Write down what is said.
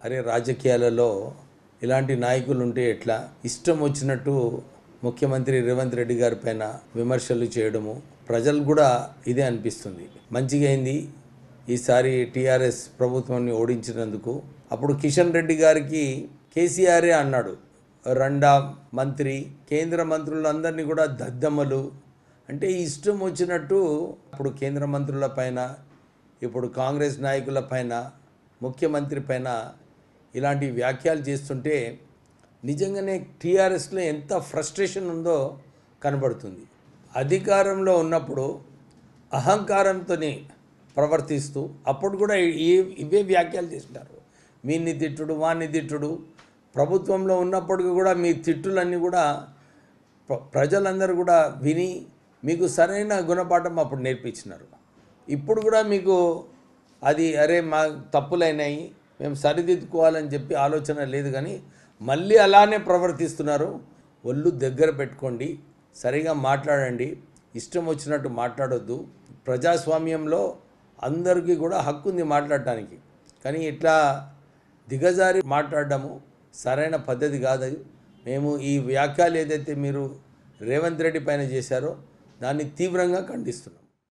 అరే రాజకీయాలలో ఇలాంటి నాయకులు ఉంటే ఎట్లా ఇష్టం వచ్చినట్టు ముఖ్యమంత్రి రేవంత్ రెడ్డి గారి పైన విమర్శలు చేయడము ప్రజలు కూడా ఇదే అనిపిస్తుంది. మంచిగా అయింది ఈసారి టీఆర్ఎస్ ప్రభుత్వాన్ని ఓడించినందుకు. అప్పుడు కిషన్ రెడ్డి గారికి కేసీఆరే అన్నాడు, రెండా మంత్రి కేంద్ర మంత్రులందరినీ కూడా దద్దమ్మలు అంటే ఇష్టం వచ్చినట్టు అప్పుడు కేంద్ర మంత్రుల పైన ఇప్పుడు కాంగ్రెస్ నాయకుల పైన ముఖ్యమంత్రి పైన ఇలాంటి వ్యాఖ్యలు చేస్తుంటే నిజంగానే టీఆర్ఎస్లో ఎంత ఫ్రస్ట్రేషన్ ఉందో కనబడుతుంది. అధికారంలో ఉన్నప్పుడు అహంకారంతో ప్రవర్తిస్తూ అప్పుడు కూడా ఇవే వ్యాఖ్యలు చేస్తుంటారు. మీన్ని తిట్టుడు వాన్ని తిట్టుడు. ప్రభుత్వంలో ఉన్నప్పటికీ కూడా మీ తిట్టులన్నీ కూడా ప్రజలందరూ కూడా విని మీకు సరైన గుణపాఠం అప్పుడు నేర్పించినారు. ఇప్పుడు కూడా మీకు అది అరే మా తప్పులైనాయి మేము సరిదిద్దుకోవాలని చెప్పి ఆలోచన లేదు, కానీ మళ్ళీ అలానే ప్రవర్తిస్తున్నారు. ఒళ్ళు దగ్గర పెట్టుకోండి, సరిగా మాట్లాడండి, ఇష్టం వచ్చినట్టు మాట్లాడొద్దు. ప్రజాస్వామ్యంలో అందరికీ కూడా హక్కు ఉంది మాట్లాడటానికి, కానీ ఇట్లా దిగజారి మాట్లాడడము సరైన పద్ధతి కాదు. మేము ఈ వ్యాఖ్యలు ఏదైతే మీరు రేవంత్ రెడ్డి పైన చేశారో దాన్ని తీవ్రంగా ఖండిస్తున్నాం.